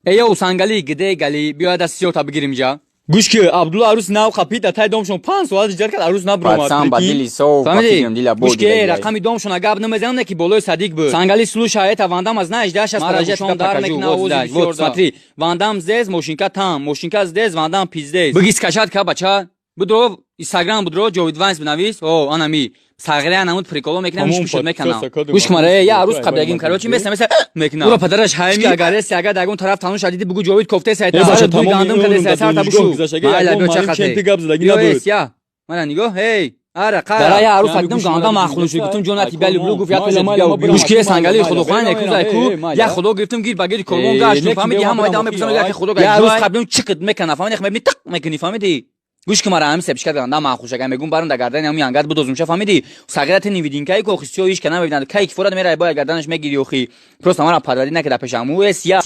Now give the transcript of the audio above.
ای او سنگلی گده گلی بیا دست سیاتا بگیریم جا گوش که عبدالله عروس ناو خپید تای دومشون 5 ساعت جر کرد عروس نبرم Пацан, badili sou, papigam dila گوش bodi. که رقمی دومشون اگه نمیزنم نه کی بالای صدیق بود سنگلی سلو شایت واندام از نه 18 درجه شون دار مکنا اوز вот смотри واندام здесь ماشинка там ماشинка здесь واندام пиздец بگیس کشات کا بچا بدرو اینستاگرام بدرو جوید وانس بنویس او анами сагре намуд приколо мекунам мишуд мекунам гӯш кумаре я арӯз қаблягим карочи меса мекунам ура падараш ҳайми агареси ага дагон тараф тану шадиди бугу ҷовид кофте сайта баша дуй гандум каде сайта табушу майла бё чахате я мана нигоҳ ҳей ара қара дара я арӯз акдум ганда махлуш гуфтум ҷонати бали блу гуфт я гӯш ки сангали худохан якузай ку я худо гирифтум гир багири корбон гашт фаҳмиди ҳама айда меписано я худо я арӯз қаблум чиқит мекана фаҳмиди мебини тақ мекуни фаҳмиди گوش که مرا همین سبشکت گندم ماخوش اگه میگم برام دگردن همین انگار بدوزم شفا میدی ساگرات نیویدین که کوخیسیو ایش کنه ببینید که یک فراد میره باید گردنش میگیری و خی پروست مرا پادری نکرده پیشامو اس یا